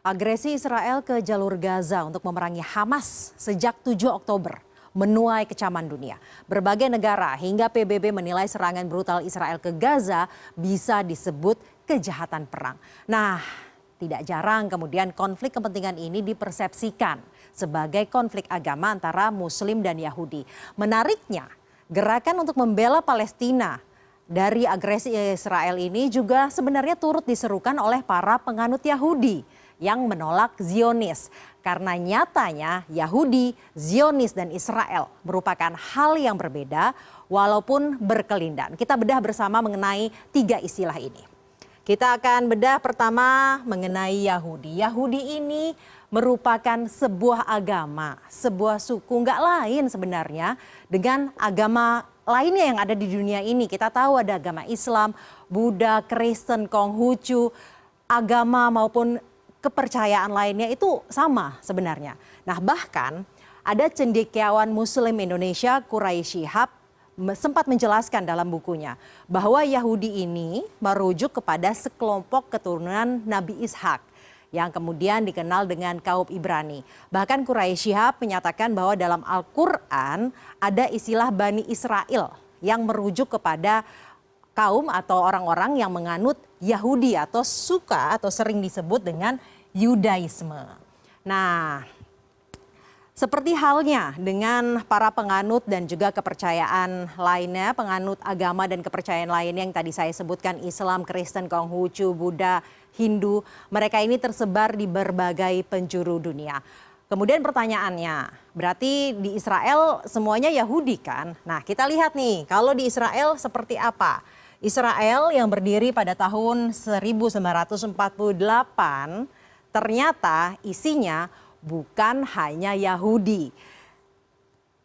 Agresi Israel ke jalur Gaza untuk memerangi Hamas sejak 7 Oktober menuai kecaman dunia. Berbagai negara hingga PBB menilai serangan brutal Israel ke Gaza bisa disebut kejahatan perang. Nah, tidak jarang kemudian konflik kepentingan ini dipersepsikan sebagai konflik agama antara Muslim dan Yahudi. Menariknya, gerakan untuk membela Palestina dari agresi Israel ini juga sebenarnya turut diserukan oleh para penganut Yahudi yang menolak Zionis. Karena nyatanya Yahudi, Zionis, dan Israel merupakan hal yang berbeda walaupun berkelindan. Kita bedah bersama mengenai 3 istilah ini. Kita akan bedah pertama mengenai Yahudi. Yahudi ini merupakan sebuah agama, sebuah suku, nggak lain sebenarnya dengan agama lainnya yang ada di dunia ini. Kita tahu ada agama Islam, Buddha, Kristen, Konghucu, agama maupun kepercayaan lainnya itu sama sebenarnya. Nah, bahkan ada cendekiawan Muslim Indonesia Quraisy Shihab sempat menjelaskan dalam bukunya bahwa Yahudi ini merujuk kepada sekelompok keturunan Nabi Ishak yang kemudian dikenal dengan kaum Ibrani. Bahkan Quraisy Shihab menyatakan bahwa dalam Al-Quran ada istilah Bani Israel yang merujuk kepada kaum atau orang-orang yang menganut Yahudi atau suka atau sering disebut dengan Yudaisme. Nah, seperti halnya dengan para penganut dan juga kepercayaan lainnya, penganut agama dan kepercayaan lainnya yang tadi saya sebutkan, Islam, Kristen, Konghucu, Buddha, Hindu, mereka ini tersebar di berbagai penjuru dunia. Kemudian pertanyaannya, berarti di Israel semuanya Yahudi kan? Nah, kita lihat nih, kalau di Israel seperti apa? Israel yang berdiri pada tahun 1948 ternyata isinya bukan hanya Yahudi.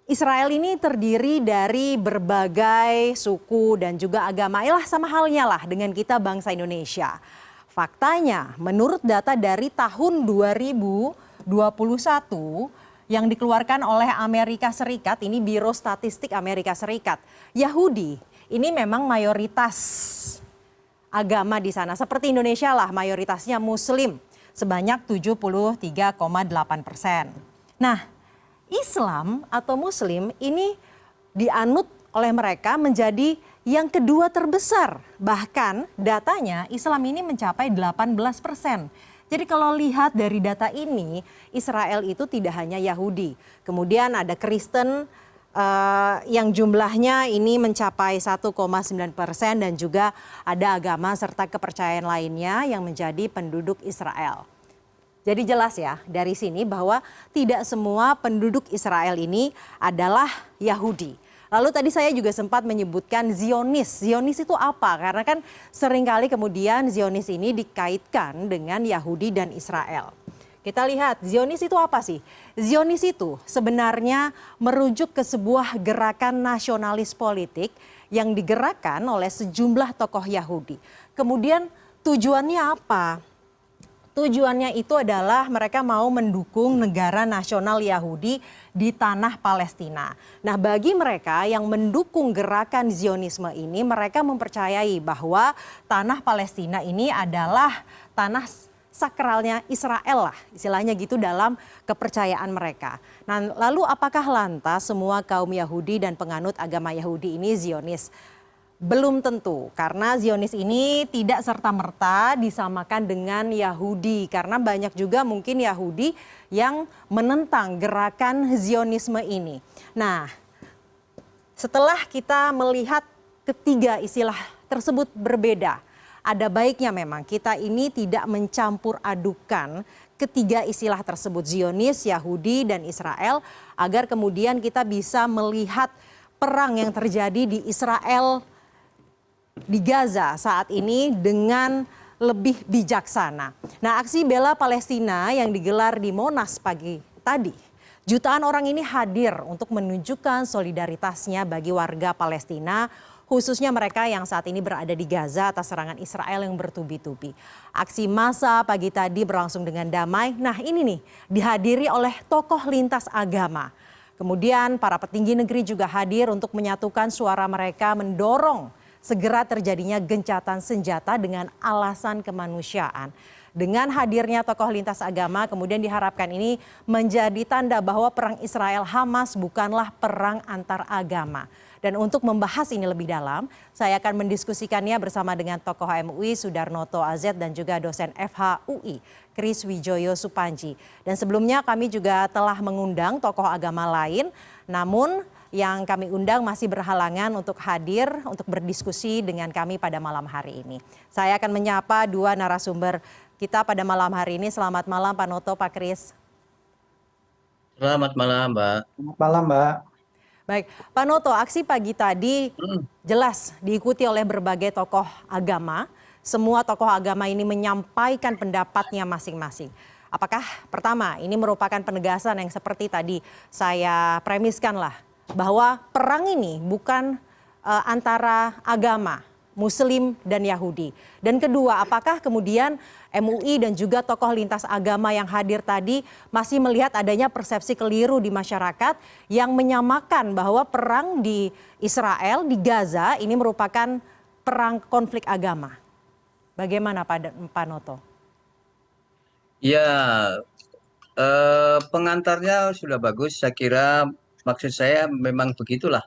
Israel ini terdiri dari berbagai suku dan juga agama. Sama halnya lah dengan kita bangsa Indonesia. Faktanya menurut data dari tahun 2021 yang dikeluarkan oleh Amerika Serikat, ini Biro Statistik Amerika Serikat, Yahudi ini memang mayoritas agama di sana. Seperti Indonesia lah, mayoritasnya Muslim sebanyak 73,8%. Nah, Islam atau Muslim ini dianut oleh mereka menjadi yang kedua terbesar. Bahkan datanya Islam ini mencapai 18%. Jadi kalau lihat dari data ini, Israel itu tidak hanya Yahudi. Kemudian ada Kristen yang jumlahnya ini mencapai 1,9% dan juga ada agama serta kepercayaan lainnya yang menjadi penduduk Israel. Jadi jelas ya dari sini bahwa tidak semua penduduk Israel ini adalah Yahudi. Lalu tadi saya juga sempat menyebutkan Zionis. Zionis itu apa? Karena kan seringkali kemudian Zionis ini dikaitkan dengan Yahudi dan Israel. Kita lihat Zionis itu apa sih? Zionis itu sebenarnya merujuk ke sebuah gerakan nasionalis politik yang digerakkan oleh sejumlah tokoh Yahudi. Kemudian tujuannya apa? Tujuannya itu adalah mereka mau mendukung negara nasional Yahudi di tanah Palestina. Nah, bagi mereka yang mendukung gerakan Zionisme ini, mereka mempercayai bahwa tanah Palestina ini adalah tanah sakralnya Israel lah, istilahnya gitu dalam kepercayaan mereka. Nah, lalu apakah lantas semua kaum Yahudi dan penganut agama Yahudi ini Zionis? Belum tentu, karena Zionis ini tidak serta-merta disamakan dengan Yahudi. Karena banyak juga mungkin Yahudi yang menentang gerakan Zionisme ini. Nah, setelah kita melihat ketiga istilah tersebut berbeda, ada baiknya memang kita ini tidak mencampur adukan ketiga istilah tersebut, Zionis, Yahudi, dan Israel, agar kemudian kita bisa melihat perang yang terjadi di Israel, di Gaza saat ini dengan lebih bijaksana. Nah, aksi bela Palestina yang digelar di Monas pagi tadi, jutaan orang ini hadir untuk menunjukkan solidaritasnya bagi warga Palestina, khususnya mereka yang saat ini berada di Gaza atas serangan Israel yang bertubi-tubi. Aksi massa pagi tadi berlangsung dengan damai. Nah, ini nih dihadiri oleh tokoh lintas agama. Kemudian para petinggi negeri juga hadir untuk menyatukan suara mereka mendorong segera terjadinya gencatan senjata dengan alasan kemanusiaan. Dengan hadirnya tokoh lintas agama, kemudian diharapkan ini menjadi tanda bahwa perang Israel-Hamas bukanlah perang antar agama. Dan untuk membahas ini lebih dalam, saya akan mendiskusikannya bersama dengan tokoh MUI Sudarnoto AZ dan juga dosen FHUI Kris Wijoyo Supanji. Dan sebelumnya kami juga telah mengundang tokoh agama lain, namun yang kami undang masih berhalangan untuk hadir untuk berdiskusi dengan kami pada malam hari ini. Saya akan menyapa dua narasumber kita pada malam hari ini. Selamat malam Pak Noto, Pak Kris. Selamat malam, Mbak. Selamat malam, Mbak. Baik, Pak Noto, aksi pagi tadi jelas diikuti oleh berbagai tokoh agama. Semua tokoh agama ini menyampaikan pendapatnya masing-masing. Apakah pertama ini merupakan penegasan yang seperti tadi saya premiskan lah, bahwa perang ini bukan antara agama Muslim dan Yahudi. Dan kedua, apakah kemudian MUI dan juga tokoh lintas agama yang hadir tadi masih melihat adanya persepsi keliru di masyarakat yang menyamakan bahwa perang di Israel, di Gaza ini merupakan perang konflik agama. Bagaimana Pak Noto? Ya, pengantarnya sudah bagus. Saya kira maksud saya memang begitulah.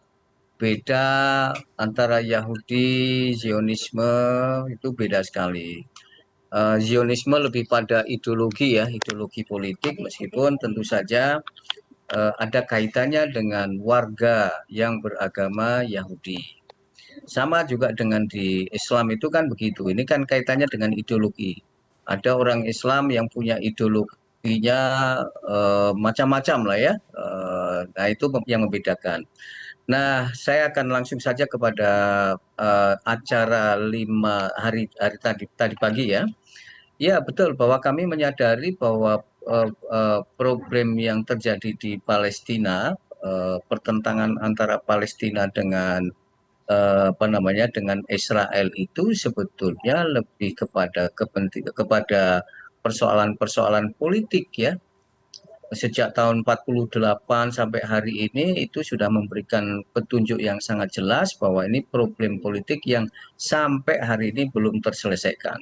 Beda antara Yahudi, Zionisme itu beda sekali. Zionisme lebih pada ideologi ya, ideologi politik, meskipun tentu saja ada kaitannya dengan warga yang beragama Yahudi. Sama juga dengan di Islam itu kan begitu. Ini kan kaitannya dengan ideologi. Ada orang Islam yang punya ideologinya macam-macam lah ya. Nah itu yang membedakan. Nah, saya akan langsung saja kepada acara 5 hari tadi pagi ya. Ya, betul bahwa kami menyadari bahwa problem yang terjadi di Palestina, pertentangan antara Palestina dengan dengan Israel itu sebetulnya lebih kepada persoalan-persoalan politik ya. Sejak tahun 48 sampai hari ini itu sudah memberikan petunjuk yang sangat jelas bahwa ini problem politik yang sampai hari ini belum terselesaikan.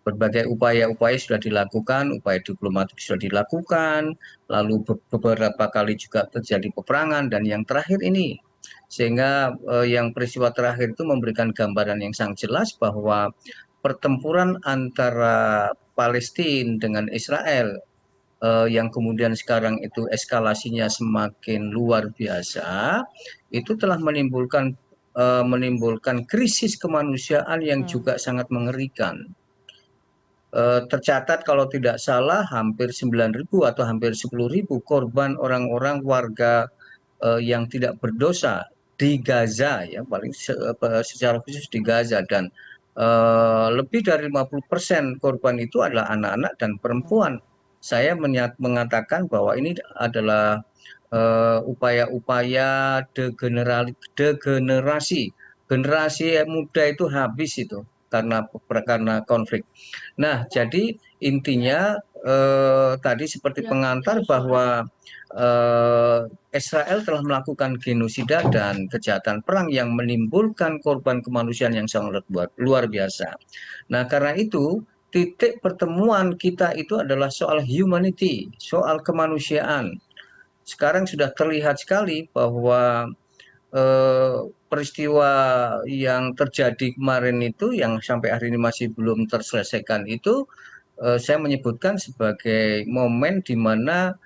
Berbagai upaya-upaya sudah dilakukan, upaya diplomatik sudah dilakukan, lalu beberapa kali juga terjadi peperangan, dan yang terakhir ini. Sehingga yang peristiwa terakhir itu memberikan gambaran yang sangat jelas bahwa pertempuran antara Palestina dengan Israel yang kemudian sekarang itu eskalasinya semakin luar biasa, itu telah menimbulkan krisis kemanusiaan yang juga sangat mengerikan. Tercatat kalau tidak salah hampir 9.000 atau hampir 10.000 korban orang-orang warga yang tidak berdosa di Gaza ya, paling secara khusus di Gaza, dan lebih dari 50% korban itu adalah anak-anak dan perempuan. Saya mengatakan bahwa ini adalah upaya-upaya degenerasi. Generasi muda itu habis itu karena konflik. Nah, jadi intinya tadi seperti pengantar bahwa Israel telah melakukan genosida dan kejahatan perang yang menimbulkan korban kemanusiaan yang sangat luar biasa. Nah, karena itu titik pertemuan kita itu adalah soal humanity, soal kemanusiaan. Sekarang sudah terlihat sekali bahwa peristiwa yang terjadi kemarin itu yang sampai hari ini masih belum terselesaikan itu saya menyebutkan sebagai momen di mana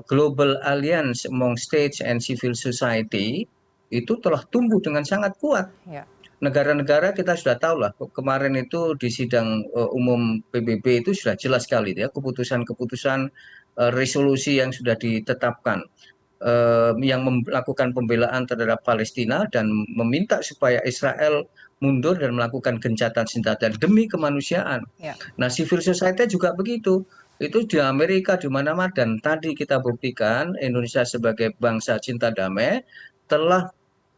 Global Alliance among States and Civil Society itu telah tumbuh dengan sangat kuat. Negara-negara kita sudah tahu lah, kemarin itu di sidang umum PBB itu sudah jelas sekali ya, keputusan-keputusan resolusi yang sudah ditetapkan, yang melakukan pembelaan terhadap Palestina dan meminta supaya Israel mundur dan melakukan gencatan senjata demi kemanusiaan. Nah, civil society juga begitu. Itu di Amerika, di mana-mana, dan tadi kita buktikan Indonesia sebagai bangsa cinta damai telah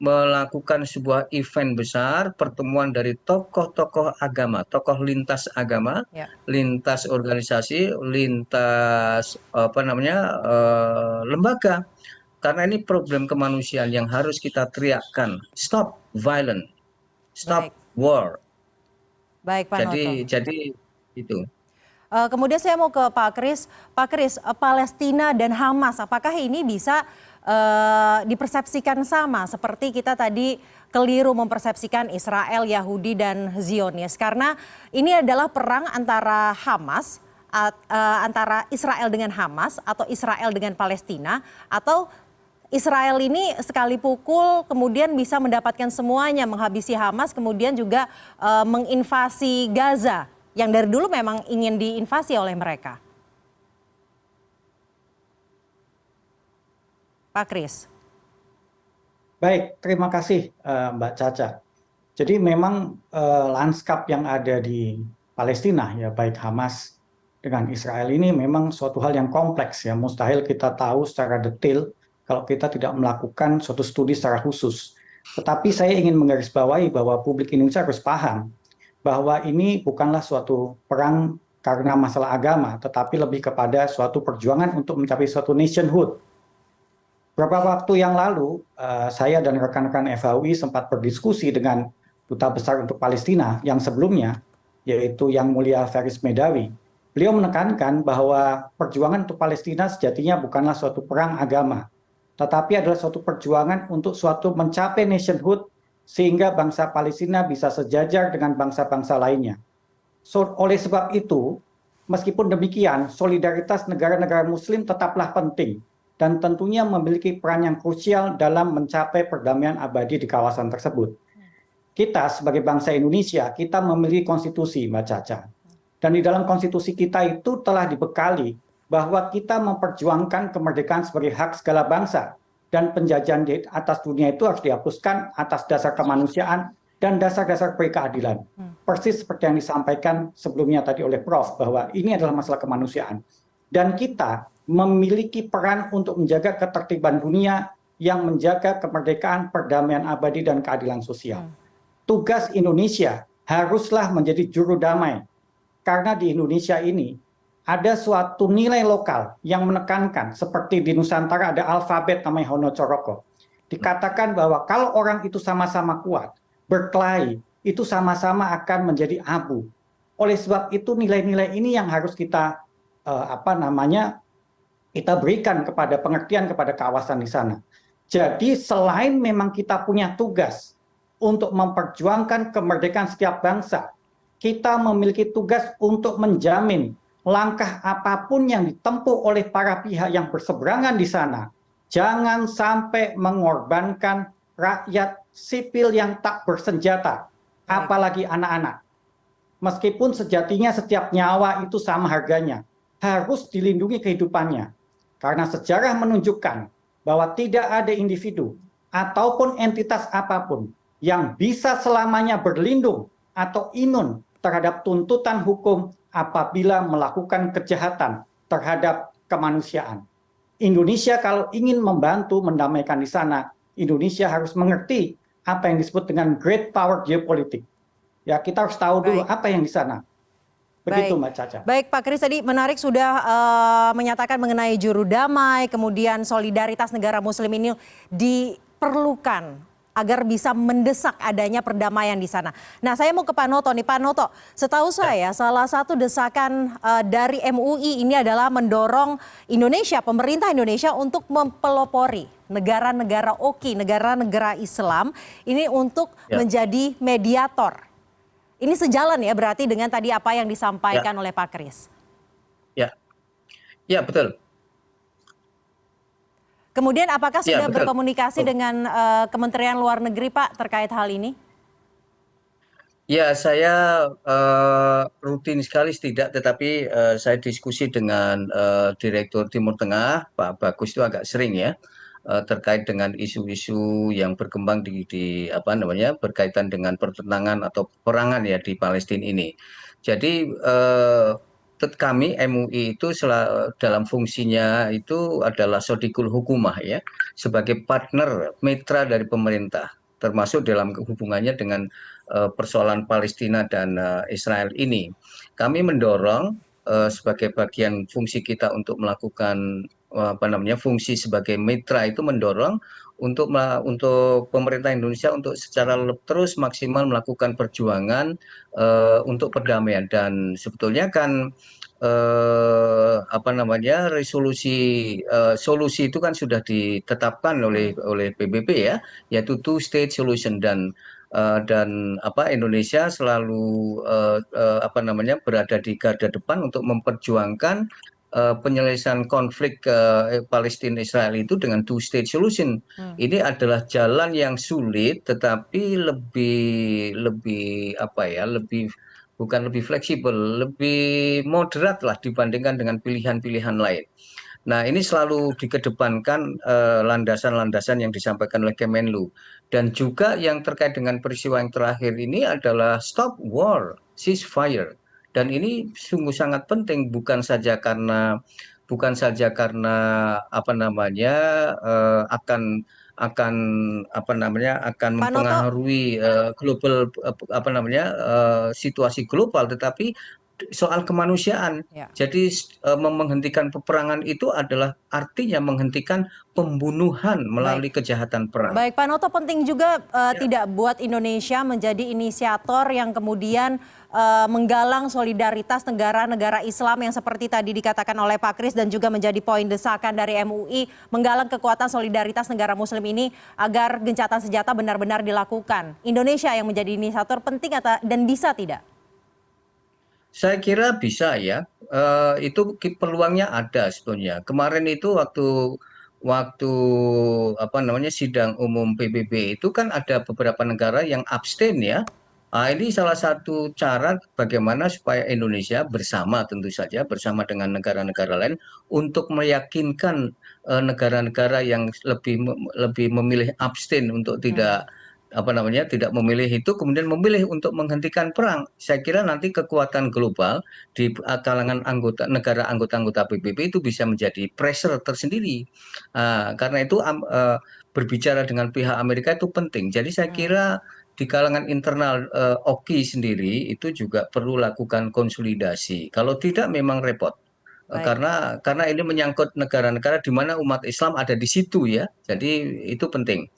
melakukan sebuah event besar, pertemuan dari tokoh-tokoh agama, tokoh lintas agama, lintas organisasi, lintas lembaga. Karena ini problem kemanusiaan yang harus kita teriakkan, stop violence, stop war. Baik, Pak Noto. Jadi itu. Kemudian saya mau ke Pak Kris. Pak Kris, Palestina dan Hamas, apakah ini bisa dipersepsikan sama seperti kita tadi keliru mempersepsikan Israel, Yahudi, dan Zionis? Karena ini adalah perang antara Hamas, antara Israel dengan Hamas atau Israel dengan Palestina, atau Israel ini sekali pukul kemudian bisa mendapatkan semuanya, menghabisi Hamas, kemudian juga menginvasi Gaza yang dari dulu memang ingin diinvasi oleh mereka. Pak Kris. Baik, terima kasih Mbak Caca. Jadi memang lanskap yang ada di Palestina, ya baik Hamas dengan Israel ini memang suatu hal yang kompleks ya, mustahil kita tahu secara detail kalau kita tidak melakukan suatu studi secara khusus. Tetapi saya ingin menggarisbawahi bahwa publik Indonesia harus paham bahwa ini bukanlah suatu perang karena masalah agama, tetapi lebih kepada suatu perjuangan untuk mencapai suatu nationhood. Beberapa waktu yang lalu, saya dan rekan-rekan FHUI sempat berdiskusi dengan Duta Besar untuk Palestina yang sebelumnya, yaitu Yang Mulia Faris Medawi. Beliau menekankan bahwa perjuangan untuk Palestina sejatinya bukanlah suatu perang agama, tetapi adalah suatu perjuangan untuk suatu mencapai nationhood sehingga bangsa Palestina bisa sejajar dengan bangsa-bangsa lainnya. Oleh sebab itu, meskipun demikian, solidaritas negara-negara Muslim tetaplah penting dan tentunya memiliki peran yang krusial dalam mencapai perdamaian abadi di kawasan tersebut. Kita sebagai bangsa Indonesia, kita memiliki konstitusi, Mbak Caca. Dan di dalam konstitusi kita itu telah dibekali bahwa kita memperjuangkan kemerdekaan sebagai hak segala bangsa. Dan penjajahan di atas dunia itu harus dihapuskan atas dasar kemanusiaan dan dasar-dasar keadilan. Persis seperti yang disampaikan sebelumnya tadi oleh Prof, bahwa ini adalah masalah kemanusiaan. Dan kita memiliki peran untuk menjaga ketertiban dunia yang menjaga kemerdekaan, perdamaian abadi, dan keadilan sosial. Tugas Indonesia haruslah menjadi juru damai. Karena di Indonesia ini ada suatu nilai lokal yang menekankan, seperti di Nusantara ada alfabet namanya Hono Choroko. Dikatakan bahwa kalau orang itu sama-sama kuat, berkelahi, itu sama-sama akan menjadi abu. Oleh sebab itu nilai-nilai ini yang harus kita kita berikan kepada pengertian kepada kawasan di sana. Jadi selain memang kita punya tugas untuk memperjuangkan kemerdekaan setiap bangsa, kita memiliki tugas untuk menjamin langkah apapun yang ditempuh oleh para pihak yang berseberangan di sana, jangan sampai mengorbankan rakyat sipil yang tak bersenjata, apalagi anak-anak. Meskipun sejatinya setiap nyawa itu sama harganya, harus dilindungi kehidupannya. Karena sejarah menunjukkan bahwa tidak ada individu ataupun entitas apapun yang bisa selamanya berlindung atau imun terhadap tuntutan hukum apabila melakukan kejahatan terhadap kemanusiaan. Indonesia kalau ingin membantu mendamaikan di sana, Indonesia harus mengerti apa yang disebut dengan great power geopolitik. Ya, kita harus tahu dulu apa yang di sana. Begitu Mbak Caca. Baik Pak Kris, tadi menarik sudah menyatakan mengenai juru damai, kemudian solidaritas negara muslim ini diperlukan agar bisa mendesak adanya perdamaian di sana. Nah, saya mau ke Pak Noto nih. Pak Noto, setahu saya salah satu desakan dari MUI ini adalah mendorong Indonesia, pemerintah Indonesia untuk mempelopori negara-negara OKI, negara-negara Islam ini untuk menjadi mediator. Ini sejalan ya berarti dengan tadi apa yang disampaikan oleh Pak Kris. Ya, betul. Kemudian apakah sudah berkomunikasi dengan Kementerian Luar Negeri Pak terkait hal ini? Ya, saya rutin sekali tidak, tetapi saya diskusi dengan Direktur Timur Tengah, Pak Bagus itu agak sering ya, terkait dengan isu-isu yang berkembang berkaitan dengan pertentangan atau peperangan ya di Palestina ini. Jadi kami MUI itu dalam fungsinya itu adalah sodikul hukumah ya, sebagai partner mitra dari pemerintah, termasuk dalam hubungannya dengan persoalan Palestina dan Israel ini. Kami mendorong sebagai bagian fungsi kita untuk melakukan fungsi sebagai mitra itu mendorong untuk pemerintah Indonesia untuk secara terus maksimal melakukan perjuangan untuk perdamaian. Dan sebetulnya kan apa namanya, solusi itu kan sudah ditetapkan oleh PBB ya, yaitu two state solution, dan apa, Indonesia selalu apa namanya, berada di garda depan untuk memperjuangkan penyelesaian konflik Palestina Israel itu dengan two state solution. Ini adalah jalan yang sulit, tetapi lebih lebih apa ya, bukan lebih fleksibel, lebih moderat lah dibandingkan dengan pilihan-pilihan lain. Nah, ini selalu dikedepankan landasan-landasan yang disampaikan oleh Kemenlu. Dan juga yang terkait dengan peristiwa yang terakhir ini adalah stop war, ceasefire. Dan ini sungguh sangat penting, bukan saja karena apa namanya, akan apa namanya, akan Pak Noto, mempengaruhi global, apa namanya, situasi global, tetapi soal kemanusiaan. ya. Jadi menghentikan peperangan itu adalah artinya menghentikan pembunuhan Baik. melalui kejahatan perang. Baik, Pak Noto, penting juga Ya. tidak buat Indonesia menjadi inisiator yang kemudian menggalang solidaritas negara-negara Islam yang seperti tadi dikatakan oleh Pak Kris dan juga menjadi poin desakan dari MUI, menggalang kekuatan solidaritas negara Muslim ini agar gencatan senjata benar-benar dilakukan. Indonesia yang menjadi inisiator penting dan bisa tidak? Saya kira bisa ya, itu peluangnya ada sebetulnya. Kemarin itu waktu waktu apa namanya, sidang umum PBB itu kan ada beberapa negara yang abstain ya. Ini salah satu cara bagaimana supaya Indonesia bersama, tentu saja bersama dengan negara-negara lain, untuk meyakinkan negara-negara yang lebih memilih abstain untuk tidak apa namanya, tidak memilih itu, kemudian memilih untuk menghentikan perang. Saya kira nanti kekuatan global di kalangan negara anggota PBB itu bisa menjadi pressure tersendiri. Karena itu berbicara dengan pihak Amerika itu penting. Jadi saya kira di kalangan internal OKI sendiri itu juga perlu lakukan konsolidasi. Kalau tidak memang repot. Baik. Karena ini menyangkut negara-negara di mana umat Islam ada di situ ya. Jadi itu penting.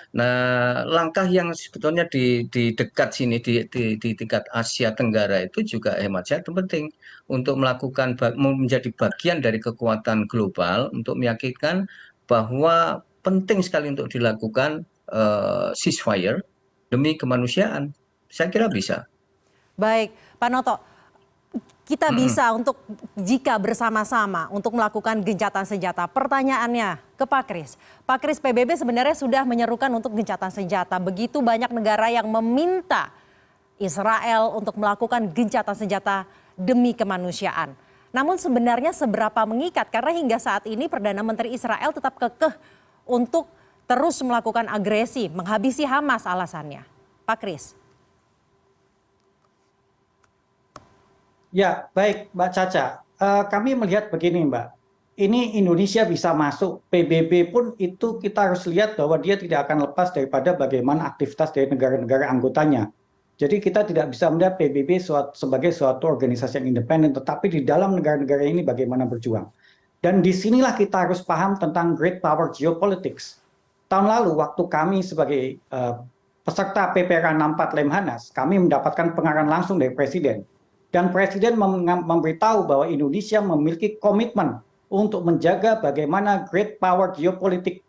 Nah, langkah yang sebetulnya di dekat sini, di tingkat Asia Tenggara itu juga hemat saya itu penting untuk menjadi bagian dari kekuatan global untuk meyakinkan bahwa penting sekali untuk dilakukan ceasefire demi kemanusiaan. Saya kira bisa. Baik, Pak Noto, kita Mm-mm. bisa jika bersama-sama untuk melakukan gencatan senjata. Pertanyaannya ke Pak Kris. Pak Kris, PBB sebenarnya sudah menyerukan untuk gencatan senjata. Begitu banyak negara yang meminta Israel untuk melakukan gencatan senjata demi kemanusiaan. Namun sebenarnya seberapa mengikat? Karena hingga saat ini Perdana Menteri Israel tetap kekeh untuk terus melakukan agresi, menghabisi Hamas alasannya. Pak Kris. Ya, baik Mbak Caca. Kami melihat begini Mbak, ini Indonesia bisa masuk, PBB pun itu kita harus lihat bahwa dia tidak akan lepas daripada bagaimana aktivitas dari negara-negara anggotanya. Jadi kita tidak bisa melihat PBB sebagai suatu organisasi yang independen, tetapi di dalam negara-negara ini bagaimana berjuang. Dan disinilah kita harus paham tentang great power geopolitics. Tahun lalu waktu kami sebagai peserta PPRA 64 Lemhanas, kami mendapatkan pengarahan langsung dari Presiden. Dan Presiden memberitahu bahwa Indonesia memiliki komitmen untuk menjaga bagaimana great power geopolitik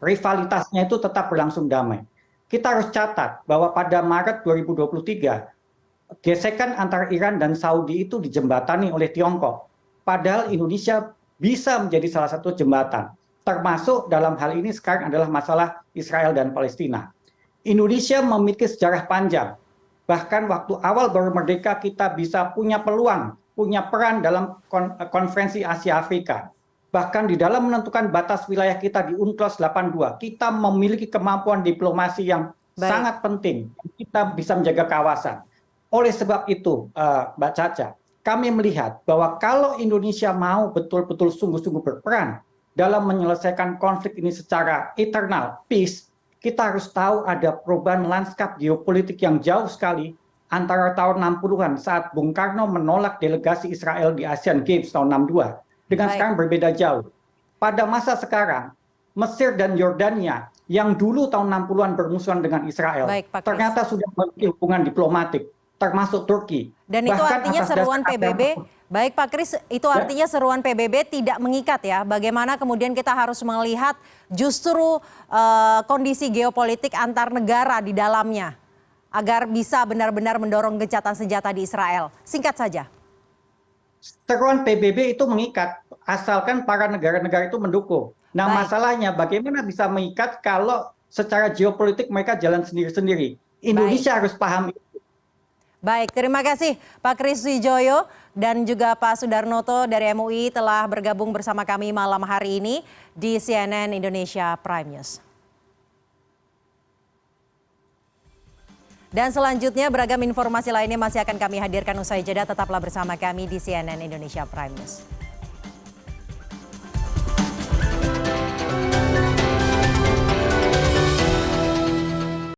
rivalitasnya itu tetap berlangsung damai. Kita harus catat bahwa pada Maret 2023, gesekan antara Iran dan Saudi itu dijembatani oleh Tiongkok. Padahal Indonesia bisa menjadi salah satu jembatan. Termasuk dalam hal ini sekarang adalah masalah Israel dan Palestina. Indonesia memiliki sejarah panjang. Bahkan waktu awal baru merdeka kita bisa punya peluang, punya peran dalam konferensi Asia Afrika. Bahkan di dalam menentukan batas wilayah kita di UNCLOS 82, kita memiliki kemampuan diplomasi yang sangat penting. Kita bisa menjaga kawasan. Oleh sebab itu, Mbak Caca, kami melihat bahwa kalau Indonesia mau betul-betul sungguh-sungguh berperan dalam menyelesaikan konflik ini secara eternal, peace, kita harus tahu ada perubahan lanskap geopolitik yang jauh sekali antara tahun 60-an saat Bung Karno menolak delegasi Israel di Asian Games tahun 62 dengan sekarang berbeda jauh. Pada masa sekarang, Mesir dan Yordania yang dulu tahun 60-an bermusuhan dengan Israel ternyata sudah memiliki hubungan diplomatik, termasuk Turki. Dan itu artinya seruan PBB Baik Pak Kris, itu artinya seruan PBB tidak mengikat ya. Bagaimana kemudian kita harus melihat justru kondisi geopolitik antar negara di dalamnya agar bisa benar-benar mendorong gencatan senjata di Israel. Singkat saja. Seruan PBB itu mengikat, asalkan para negara-negara itu mendukung. Nah, Baik. masalahnya bagaimana bisa mengikat kalau secara geopolitik mereka jalan sendiri-sendiri. Indonesia harus paham. Baik, terima kasih Pak Kris Wijoyo dan juga Pak Sudarnoto dari MUI telah bergabung bersama kami malam hari ini di CNN Indonesia Prime News. Dan selanjutnya beragam informasi lainnya masih akan kami hadirkan usai jeda. Tetaplah bersama kami di CNN Indonesia Prime News.